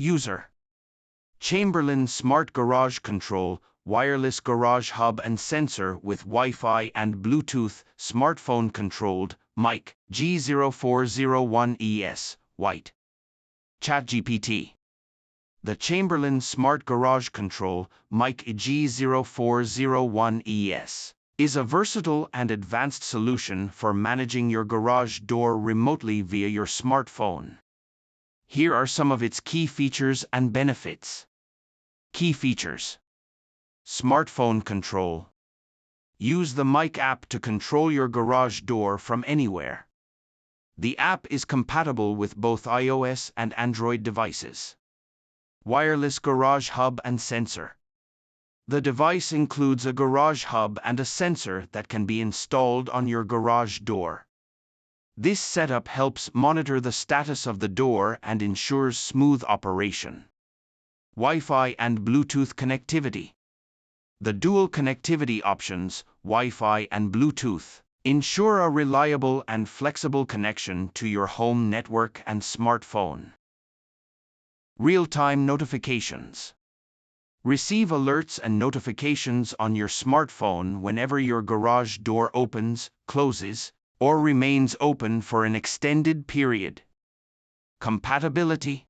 User. Chamberlain Smart Garage Control, wireless garage hub and sensor with Wi-Fi and Bluetooth, smartphone controlled, mic, G0401ES, white. ChatGPT. The Chamberlain Smart Garage Control, mic G0401ES, is a versatile and advanced solution for managing your garage door remotely via your smartphone. Here are some of its key features and benefits. Key features. Smartphone control. Use the mic app to control your garage door from anywhere. The app is compatible with both iOS and Android devices. Wireless garage hub and sensor. The device includes a garage hub and a sensor that can be installed on your garage door. This setup helps monitor the status of the door and ensures smooth operation. Wi-Fi and Bluetooth connectivity. The dual connectivity options, Wi-Fi and Bluetooth, ensure a reliable and flexible connection to your home network and smartphone. Real-time notifications. Receive alerts and notifications on your smartphone whenever your garage door opens, closes, or remains open for an extended period. Compatibility.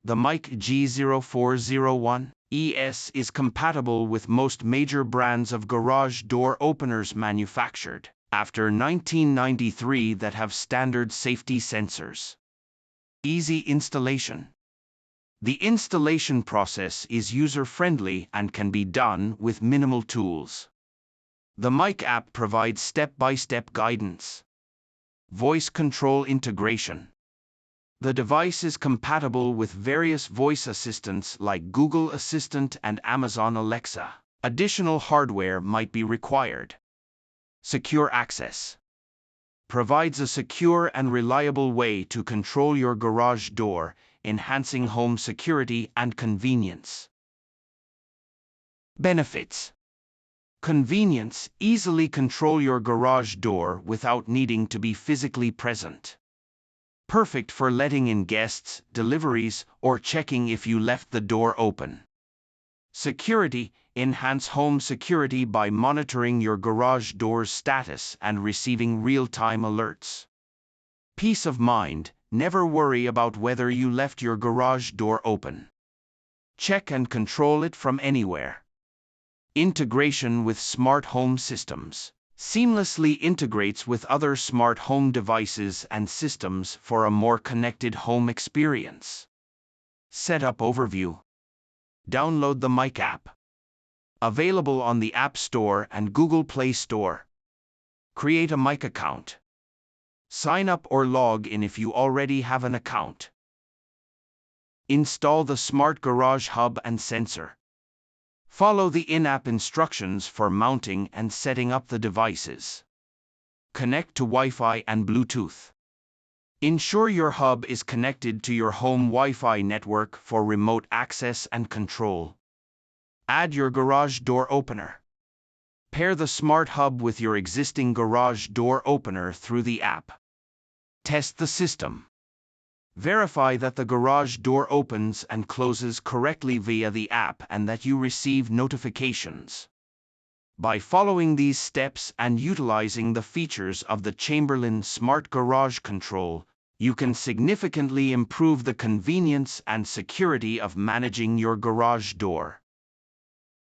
The mic G0401ES is compatible with most major brands of garage door openers manufactured after 1993 that have standard safety sensors. Easy installation. The installation process is user-friendly and can be done with minimal tools. The mic app provides step-by-step guidance. Voice control integration. The device is compatible with various voice assistants like Google Assistant and Amazon Alexa. Additional hardware might be required. Secure access. Provides a secure and reliable way to control your garage door, enhancing home security and convenience. Benefits. Convenience. Easily control your garage door without needing to be physically present. Perfect for letting in guests, deliveries, or checking if you left the door open. Security. Enhance home security by monitoring your garage door's status and receiving real-time alerts. Peace of mind. Never worry about whether you left your garage door open. Check and control it from anywhere. Integration with smart home systems. Seamlessly integrates with other smart home devices and systems for a more connected home experience. Setup overview. Download the mic app. Available on the App Store and Google Play Store. Create a mic account. Sign up or log in if you already have an account. Install the Smart Garage Hub and sensor. Follow the in-app instructions for mounting and setting up the devices. Connect to Wi-Fi and Bluetooth. Ensure your hub is connected to your home Wi-Fi network for remote access and control. Add your garage door opener. Pair the smart hub with your existing garage door opener through the app. Test the system. Verify that the garage door opens and closes correctly via the app and that you receive notifications. By following these steps and utilizing the features of the Chamberlain Smart Garage Control, you can significantly improve the convenience and security of managing your garage door.